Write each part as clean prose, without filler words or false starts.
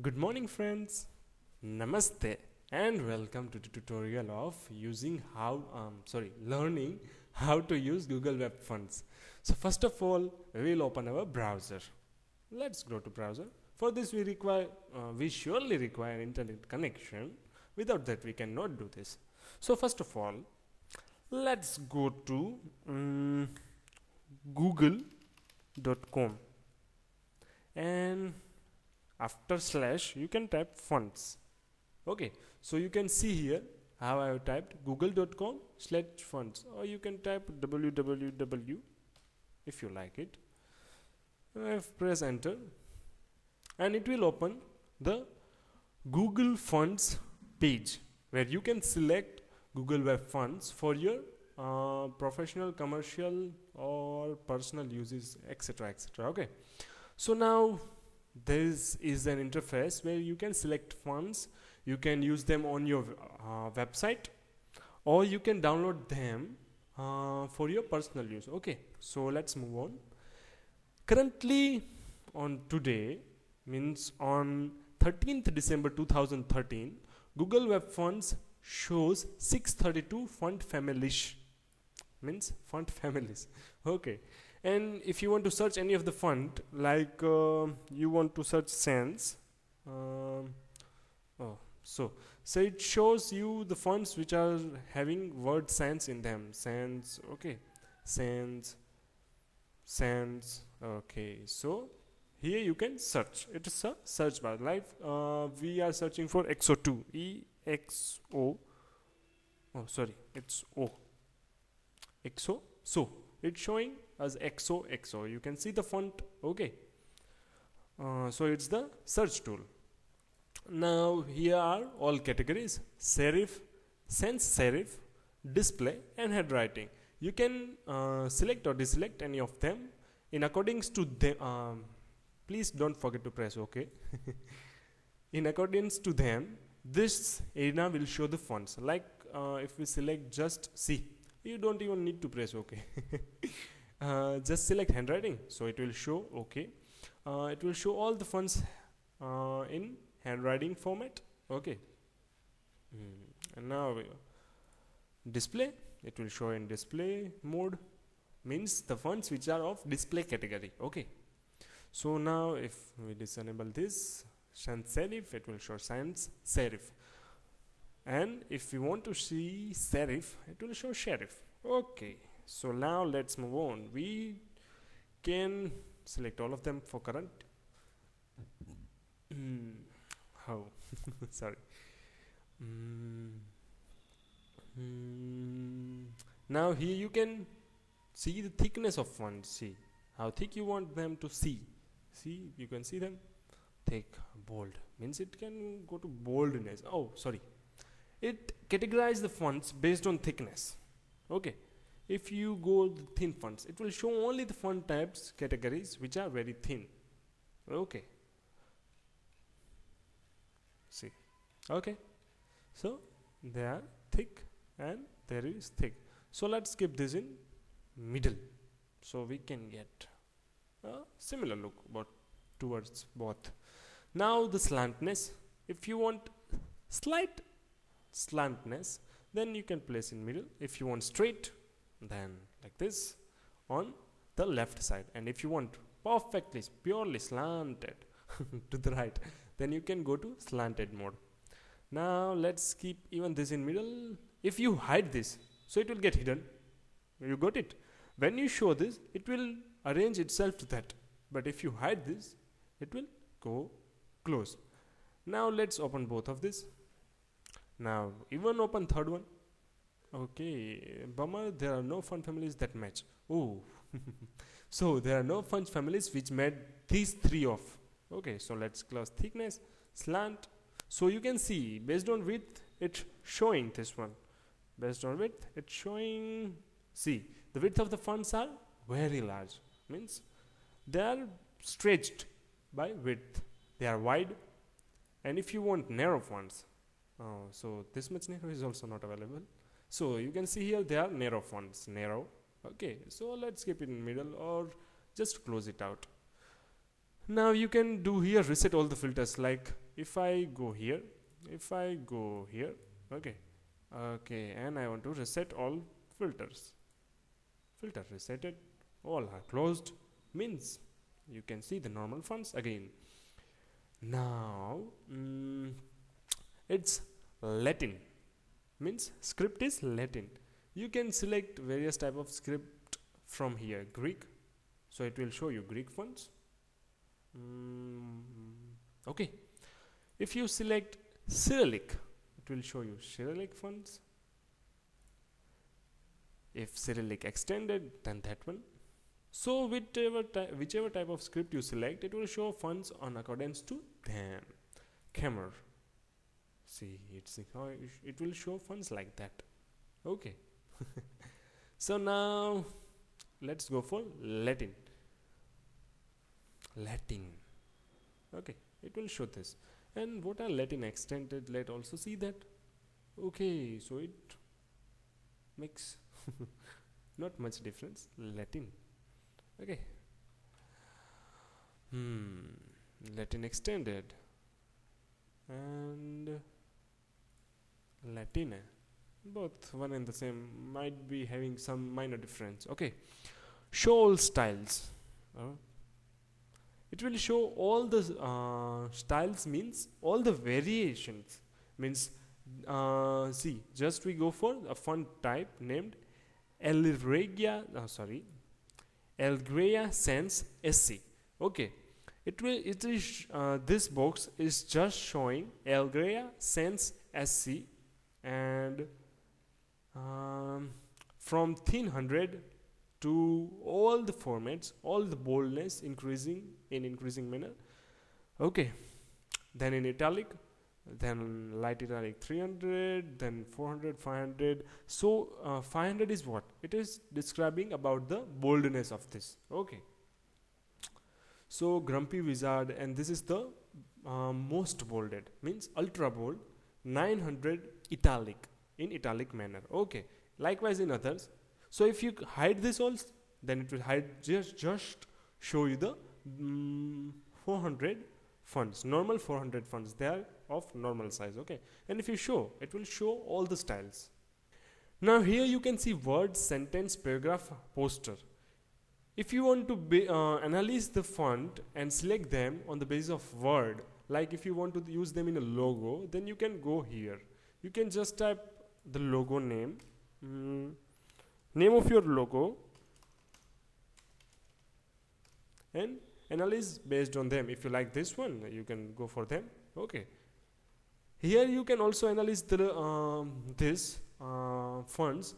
Good morning friends, Namaste and welcome to the tutorial of learning how to use Google Web Fonts. So first of all, we will open our browser. Let's go to browser. For this we surely require internet connection. Without that we cannot do this. So first of all, let's go to google.com and after slash you can type fonts. Okay, so you can see here how I have typed google.com/fonts, or you can type www if you like it. Press enter and it will open the Google Fonts page where you can select Google Web Fonts for your professional, commercial or personal uses, etc, etc. Okay, so now this is an interface where you can select fonts. You can use them on your website, or you can download them for your personal use. Okay, so let's move on. Currently on today, means on 13th December 2013, Google Web Fonts shows 632 font families, means font families. Okay, and if you want to search any of the font, like you want to search sans, so it shows you the fonts which are having word sans in them. Sans, okay, sans. Okay, so here you can search. It is a search bar. Like we are searching for XO2, EXO. Oh, sorry, it's O. XO. So it's showing as XO. You can see the font. Okay, so it's the search tool. Now here are all categories: serif, sans serif, display and handwriting. You can select or deselect any of them in accordance to them. Please don't forget to press OK. In accordance to them, this area will show the fonts. Like if we select just C, you don't even need to press OK. Just select handwriting, so it will show OK. It will show all the fonts in handwriting format. Okay, and now display, it will show in display mode, means the fonts which are of display category. Okay, so now if we disable this sans serif, it will show sans serif, and if we want to see serif, it will show serif. Okay, so now let's move on. We can select all of them for current. How? Sorry. Now here you can see the thickness of fonts. See how thick you want them to see. See, you can see them thick, bold, means it can go to boldness. Oh, sorry, it categorizes the fonts based on thickness. Okay, if you go the thin fonts, it will show only the font types categories which are very thin. Okay, see, okay, so they are thick and there is thick. So let's skip this in middle, so we can get a similar look but towards both. Now the slantness, if you want slight slantness, then you can place in middle. If you want straight, then like this on the left side, and if you want perfectly purely slanted to the right, then you can go to slanted mode. Now let's keep even this in middle. If you hide this, so it will get hidden. You got it? When you show this, it will arrange itself to that, but if you hide this, it will go close. Now let's open both of this. Now even open third one. Okay, bummer, there are no font families that match. Oh, so there are no font families which made these three off. Okay, so let's close thickness, slant. So you can see based on width, it's showing this one. Based on width, it's showing. See, the width of the fonts are very large, means they are stretched by width. They are wide, and if you want narrow fonts, so this much narrow is also not available. So you can see here they are narrow fonts, narrow. Okay, so let's keep it in middle or just close it out. Now you can do here reset all the filters, like if I go here, okay, and I want to reset all filters. Filter resetted, all are closed, means you can see the normal fonts again. Now it's Latin, means script is Latin. You can select various type of script from here. Greek, so it will show you Greek fonts. Okay, if you select Cyrillic, it will show you Cyrillic fonts. If Cyrillic extended, then that one. So whichever type of script you select, it will show fonts on accordance to them. Camera, see, it will show fonts like that. Okay. So now let's go for Latin. Okay, it will show this. And what are Latin extended? Let's also see that. Okay, so it makes not much difference. Latin. Okay. Latin extended and Latina, both one and the same, might be having some minor difference. Okay, show all styles. It will show all the styles, means all the variations, means see, just we go for a font type named Elgrea Sans SC. Okay, this box is just showing Elgrea Sans SC, and from 1300 to all the formats, all the boldness increasing manner. Okay, then in italic, then light italic 300, then 400, 500. So 500 is what? It is describing about the boldness of this. Okay, so Grumpy Wizard, and this is the most bolded, means ultra bold. 900 italic, in italic manner. Okay, likewise in others. So if you hide this also, then it will hide, just show you the 400 fonts, normal 400 fonts. They are of normal size. Okay, and if you show, it will show all the styles. Now here you can see word, sentence, paragraph, poster. If you want to analyze the font and select them on the basis of word, like if you want to use them in a logo, then you can go here. You can just type the logo name, name of your logo, and analyze based on them. If you like this one, you can go for them. Okay, here you can also analyze the this fonts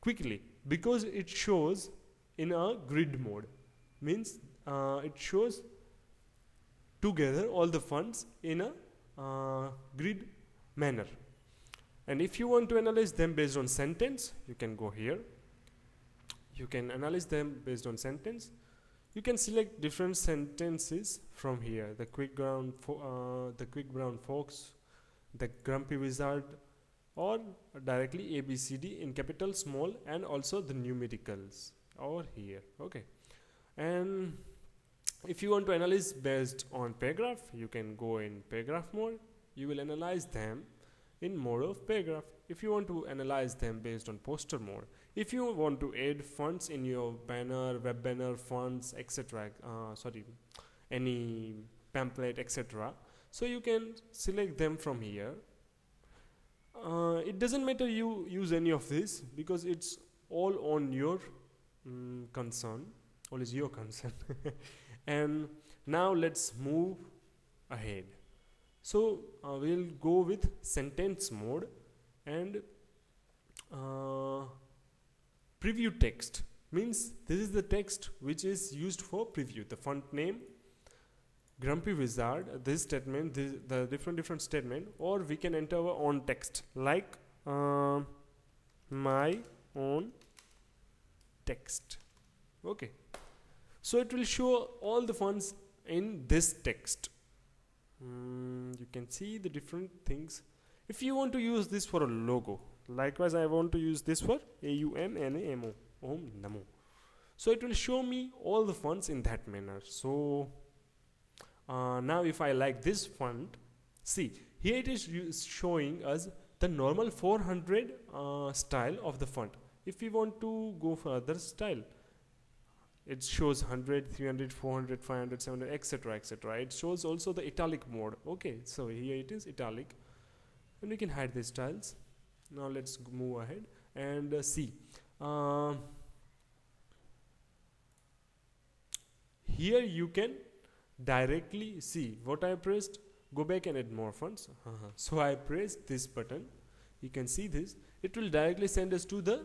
quickly, because it shows in a grid mode, means it shows together all the fonts in a grid manner. And if you want to analyze them based on sentence, you can go here. You can analyze them based on sentence. You can select different sentences from here: the quick brown fox, the Grumpy Wizard, or directly ABCD in capital, small, and also the numericals over here. Okay, and if you want to analyze based on paragraph, you can go in paragraph mode. You will analyze them in mode of paragraph. If you want to analyze them based on poster mode, if you want to add fonts in your banner, web banner, fonts, etc., any pamphlet, etc., so you can select them from here. It doesn't matter you use any of this, because it's all on your concern, all is your concern. And now let's move ahead. So we'll go with sentence mode and preview text, means this is the text which is used for preview. The font name, Grumpy Wizard, this statement, the different statement, or we can enter our own text, like my own text. Okay, so it will show all the fonts in this text. You can see the different things. If you want to use this for a logo, likewise I want to use this for AUMNAMO, Om Namo. So it will show me all the fonts in that manner. So Now if I like this font, see here it is showing us the normal 400 style of the font. If we want to go for other style, it shows 100, 300, 400, 500, 700, etc, etc. It shows also the italic mode. Okay, so here it is italic, and we can hide these styles. Now let's move ahead and see. Here you can directly see what I pressed. Go back and add more fonts. So I pressed this button. You can see this. It will directly send us to the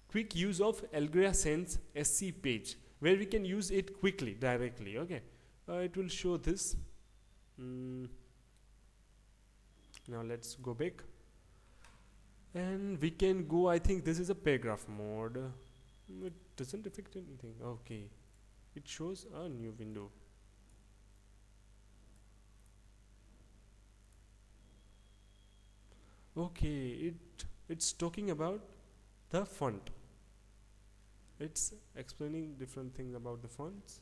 quick use of Algoria Sense SC page, where we can use it quickly directly. Okay, it will show this. Now let's go back and we can go. I think this is a paragraph mode. It doesn't affect anything. Okay, it shows a new window. Okay, it's talking about the font. It's explaining different things about the fonts.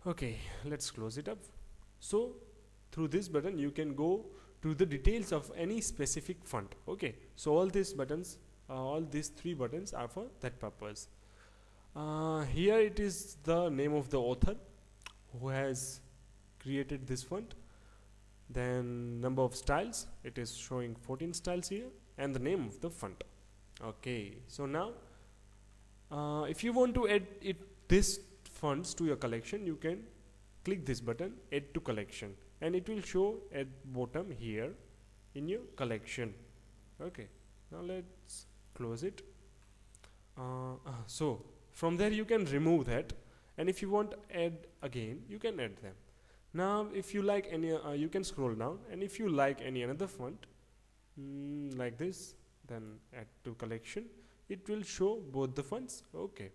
Okay, let's close it up. So through this button you can go to the details of any specific font. Okay, so all these buttons, all these 3 buttons are for that purpose. Here it is the name of the author who has created this font. Then number of styles, it is showing 14 styles here, and the name of the font. Okay, so now if you want to add this fonts to your collection, you can click this button, add to collection, and it will show at bottom here in your collection. Okay, now let's close it. So from there you can remove that, and if you want to add again, you can add them. Now if you like any you can scroll down, and if you like any another font like this, then add to collection. It will show both the fonts. Okay,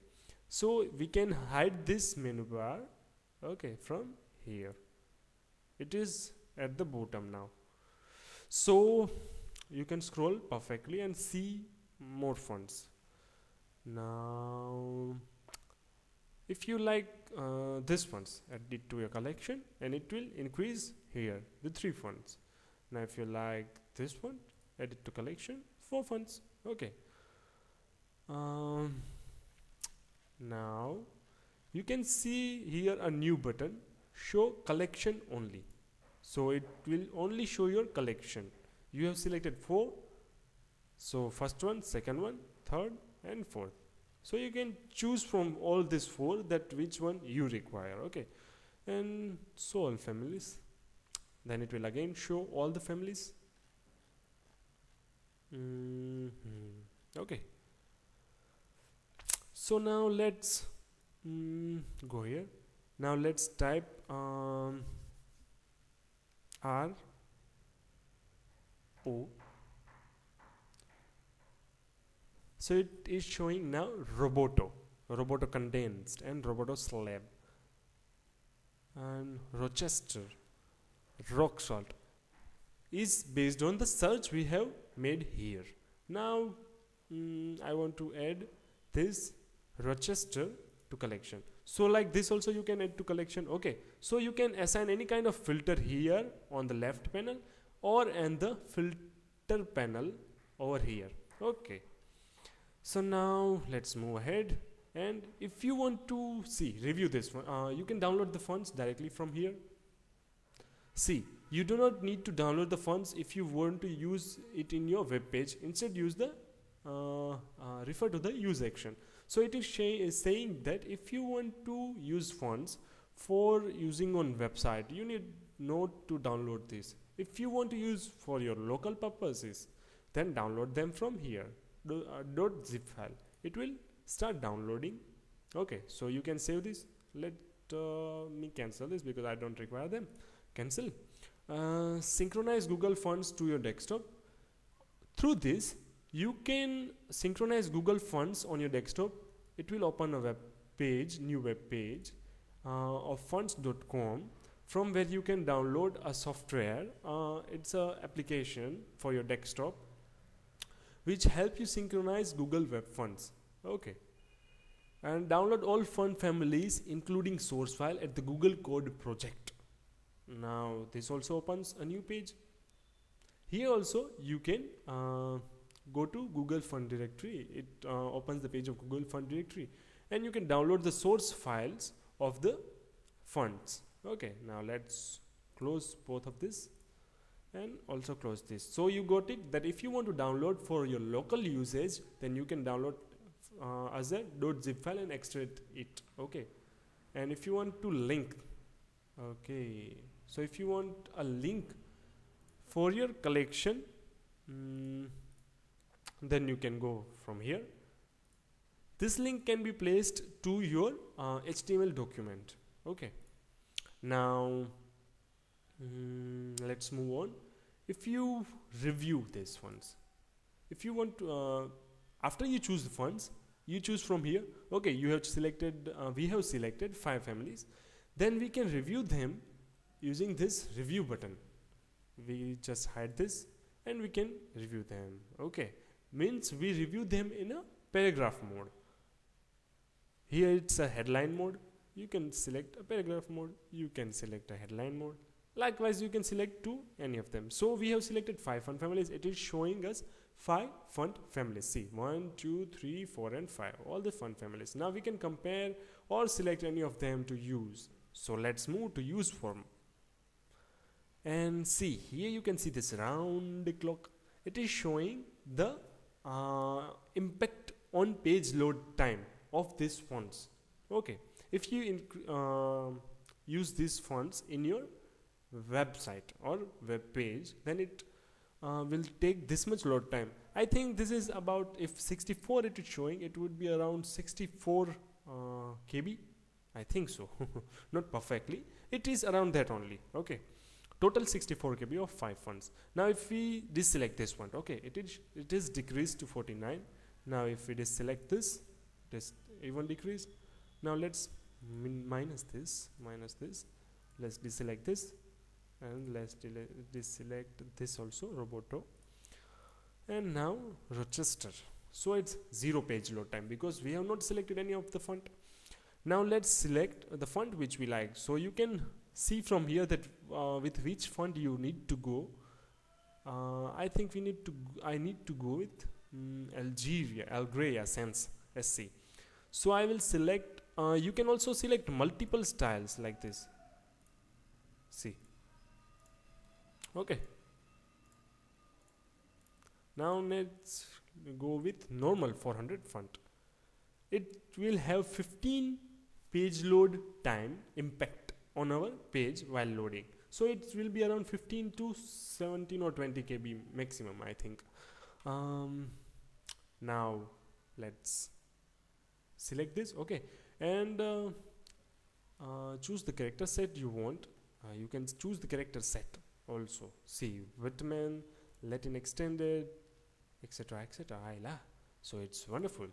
so we can hide this menu bar, okay, from here. It is at the bottom now, so you can scroll perfectly and see more fonts. Now if you like this fonts, add it to your collection, and it will increase here the 3 fonts. Now if you like this font, add it to collection, 4 fonts. Okay, now you can see here a new button, show collection only. So it will only show your collection. You have selected 4, so first one, second one, third and fourth. So you can choose from all these 4 that which one you require. Okay, and so all families, then it will again show all the families. Okay, so now let's go here. Now let's type R O. So it is showing now Roboto condensed, and Roboto slab, and Rochester rock salt is based on the search we have made here. Now I want to add this Rochester to collection. So like this also you can add to collection. Okay, so you can assign any kind of filter here on the left panel or in the filter panel over here. Okay, so now let's move ahead, and if you want to review this one, you can download the fonts directly from here. See, you do not need to download the fonts if you want to use it in your web page. Instead use the refer to the use action. So it is saying that if you want to use fonts for using on website, you need not to download this. If you want to use for your local purposes, then download them from here. .zip file, it will start downloading. Okay, so you can save this. Let me cancel this because I don't require them. Cancel. Synchronize Google Fonts to your desktop. Through this you can synchronize Google Fonts on your desktop. It will open a web page, new web page of fonts.com, from where you can download a software. It's a application for your desktop which help you synchronize Google Web Fonts. Okay, and download all font families including source file at the Google Code project. Now this also opens a new page. Here also you can go to Google font directory. It opens the page of Google font directory, and you can download the source files of the fonts. Okay, now let's close both of this and also close this. So you got it that if you want to download for your local usage, then you can download as a .zip file and extract it. Okay, and if you want to link, okay, so if you want a link for your collection, then you can go from here. This link can be placed to your HTML document. Okay, now let's move on. If you review these fonts, if you want to after you choose the fonts, you choose from here. Okay, you have selected we have selected 5 families. Then we can review them using this review button. We just hide this and we can review them. Okay, means we review them in a paragraph mode. Here it's a headline mode. You can select a paragraph mode, you can select a headline mode. Likewise, you can select to any of them. So we have selected 5 font families. It is showing us 5 font families. See, 1, 2, 3, 4 and 5, all the font families. Now we can compare or select any of them to use. So let's move to use form. And see, here you can see this round clock. It is showing the impact on page load time of these fonts. Okay, if you use these fonts in your website or web page, then it will take this much load time. I think this is about, if 64 it is showing, it would be around 64 KB. I think so. Not perfectly, it is around that only. Okay, total 64 KB of 5 fonts. Now if we deselect this one, okay, it is decreased to 49. Now if we deselect this, it is even decreased. Now let's minus this, let's deselect this, and let's deselect this also, Roboto, and now Rochester. So it's 0 page load time because we have not selected any of the font. Now let's select the font which we like. So you can see from here that with which font you need to go. I think I need to go with Algeria Sans SC. So I will select, you can also select multiple styles like this. See. Okay. Now let's go with normal 400 font. It will have 15 page load time impact on our page while loading. So it will be around 15 to 17 or 20 KB maximum, I think. Now let's select this. Okay, and choose the character set you want. You can choose the character set also. See, Whitman, Latin extended, etc, etc. So it's wonderful.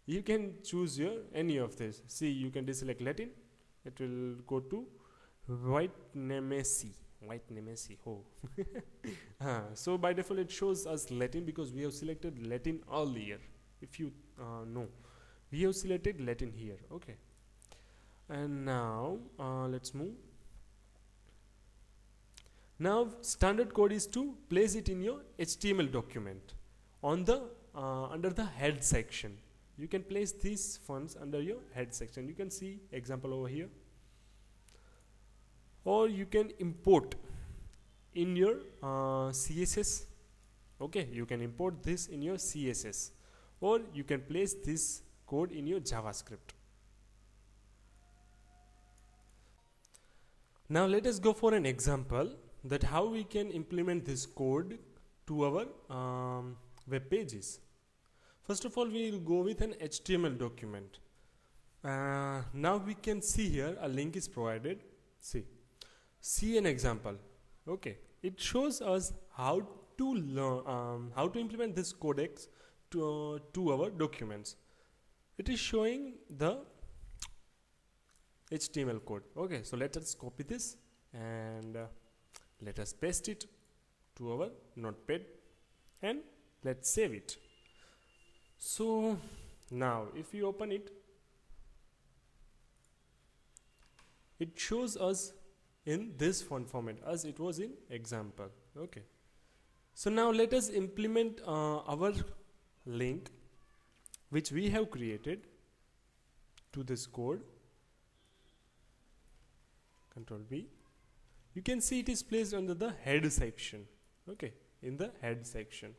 You can choose your any of this. See, you can deselect Latin. It will go to white Nemesi. Oh. So by default it shows us Latin because we have selected Latin earlier. If you know, we have selected Latin here. Okay, and now let's move. Now standard code is to place it in your HTML document on the under the head section. You can place these fonts under your head section. You can see example over here, or you can import in your CSS. Okay, you can import this in your CSS, or you can place this code in your JavaScript. Now let us go for an example that how we can implement this code to our web pages. First of all, we will go with an HTML document. Now we can see here a link is provided. See an example. Okay, it shows us how to learn how to implement this codex to our documents. It is showing the HTML code. Okay, so let us copy this and let us paste it to our notepad and let's save it. So Now if we open it, it shows us in this font format as it was in example. Okay, so now let us implement our link which we have created to this code. Control V. You can see it is placed under the head section. Okay, in the head section.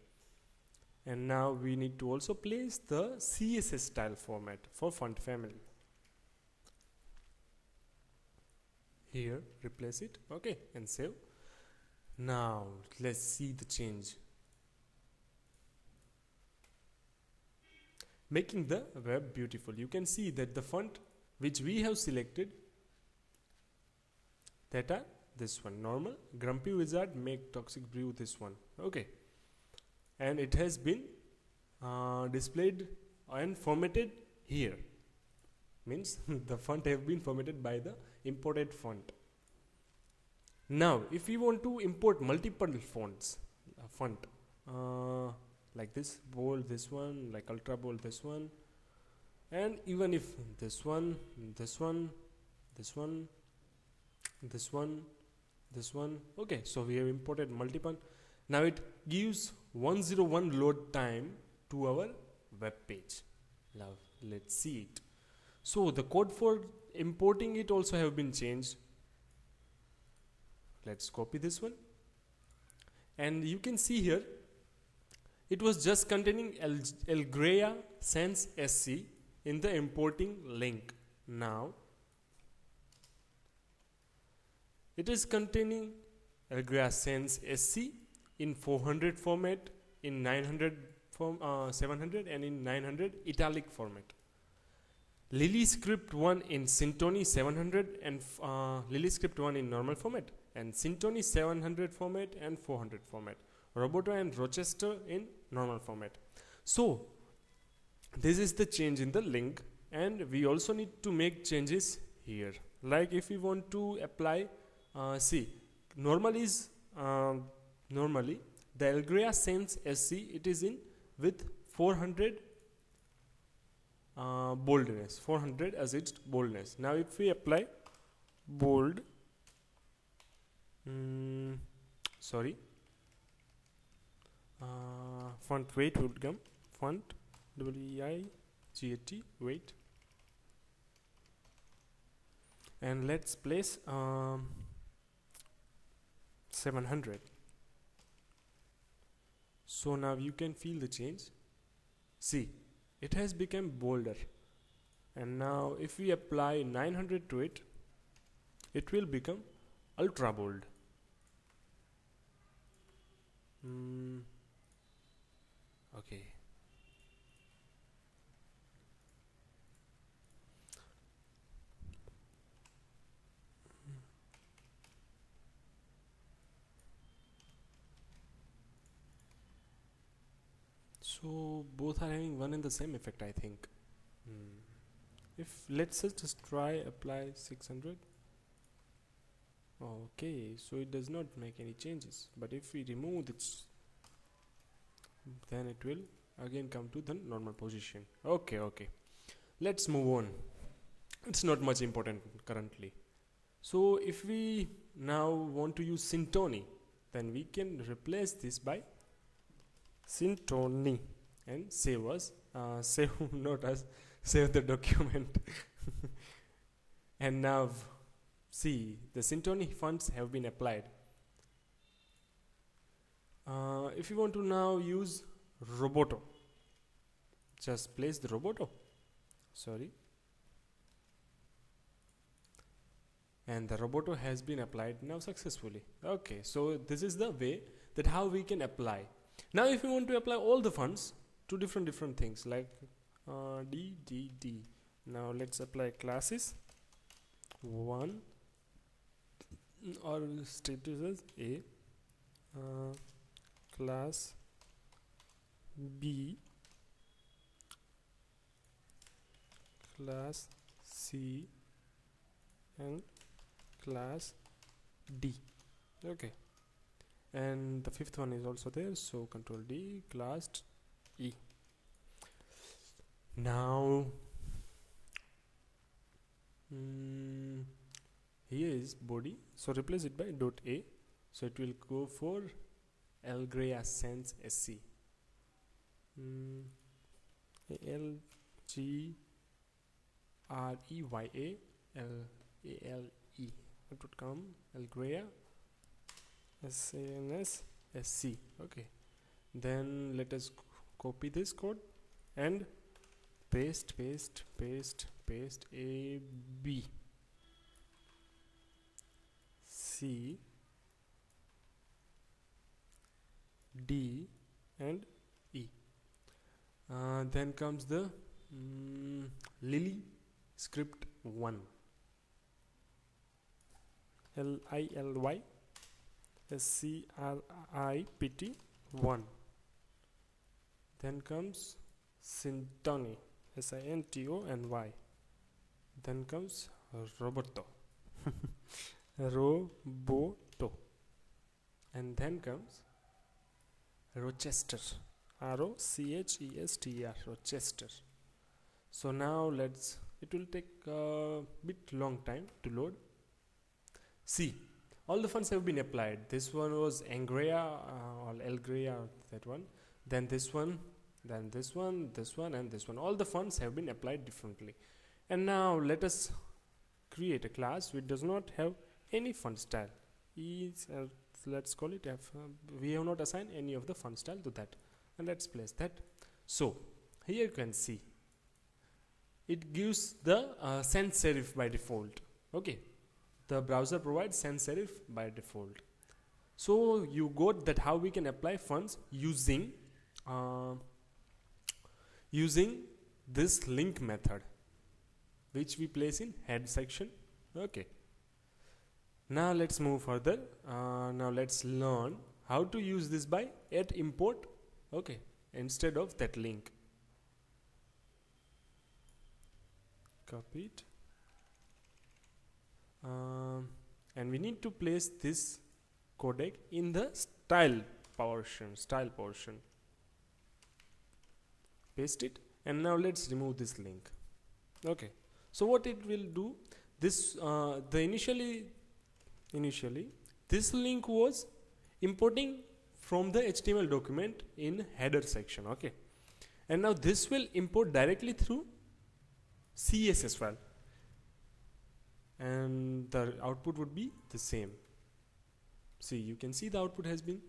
And now we need to also place the CSS style format for font family. Here, replace it. Okay, and save. Now let's see the change. Making the web beautiful. You can see that the font which we have selected, that are this one, normal, grumpy wizard, make toxic brew, this one. Okay, and it has been displayed and formatted here. Means the font have been formatted by the imported font. Now if we want to import multiple fonts, font like this, bold, this one, like ultra bold, this one, and even if this one, this one, this one, this one, this one. Okay, so we have imported multiple. Now it gives 101 load time to our web page. Now let's see it. So the code for importing it also have been changed. Let's copy this one, and you can see here it was just containing Elgrea Sans SC in the importing link. Now it is containing Elgrea Sans SC in 400 format, in 900 700, and in 900 italic format. Lily script 1 in Syntony 700 and Lily script 1 in normal format, and Syntony 700 format and 400 format. Roboto and Rochester in normal format. So this is the change in the link, and we also need to make changes here. Like if we want to apply, see, normally the Elgrea Sans SC, it is in with 400 boldness, 400 as its boldness. Now if we apply bold, font weight would come, font WEIGHT weight, and let's place 700. So now you can feel the change. See, it has become bolder, and now if we apply 900 to it, it will become ultra bold. Okay, so both are having one and the same effect, I think. If let's just try apply 600. Okay, so it does not make any changes, but if we remove this, then it will again come to the normal position. Okay, let's move on. It's not much important currently. So if we now want to use Syntony, then we can replace this by Syntony and save us, save not us, save the document. And now see, the Syntony fonts have been applied. If you want to now use Roboto, just place the Roboto, and the Roboto has been applied now successfully. Okay, so this is the way that how we can apply. Now if you want to apply all the fonts to different things, like D. Now let's apply classes 1 or statuses A, class B, class C, and class D. Okay, and the fifth one is also there, so control D, class E. Now here is body, so replace it by .a, so it will go for Algreya Sans SC. ALGREYA it would come Algreya SANS SC. Okay, then let us copy this code and paste A, B, C, D and E. Then comes the Lily script 1, LILY SCRIPT 1. Then comes Sintony, SINTONY. Then comes Roboto, Roboto. And then comes Rochester, ROCHESTER, Rochester. So now it will take a bit long time to load. See, all the fonts have been applied. This one was Angrea or Algreya, that one. Then this one, then this one, this one and this one. All the fonts have been applied differently. And now let us create a class which does not have any font style. Let's call it F. We have not assigned any of the font style to that. And let's place that. So here you can see it gives the sans serif by default. Okay, the browser provides sans serif by default. So you got that how we can apply fonts using this link method, which we place in head section. Okay, now let's move further. Now let's learn how to use this by @import. Okay, instead of that link. Copy it, and we need to place this codec in the style portion. Paste it, and now let's remove this link. Okay, so what it will do, this initially this link was importing from the HTML document in header section. Okay, and now this will import directly through CSS file, and the output would be the same. See, you can see the output has been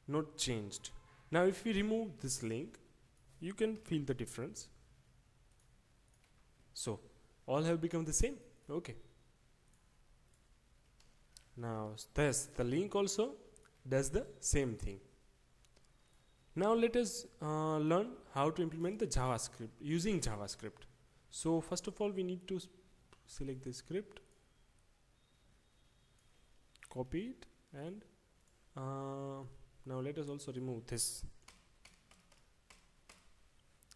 not changed. Now if we remove this link, you can feel the difference. So all have become the same. Okay, now the link also does the same thing. Now let us learn how to implement the JavaScript using JavaScript. So first of all, we need to select the script, copy it, and now let us also remove this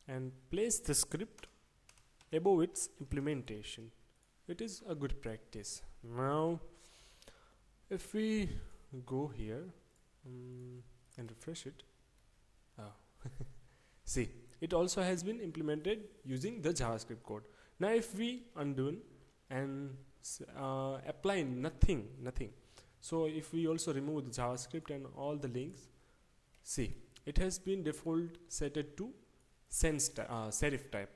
and place the script above its implementation. It is a good practice. Now if we go here and refresh it, see, it also has been implemented using the JavaScript code. Now if we undo and apply nothing, so if we also remove the JavaScript and all the links, see, it has been default set to sans serif type.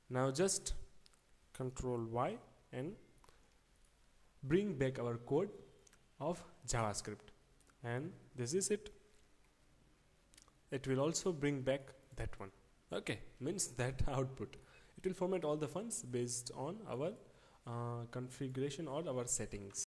Now just Ctrl Y and bring back our code of JavaScript, and this is it. It will also bring back that one. Okay, means that output. It will format all the fonts based on our configuration or our settings.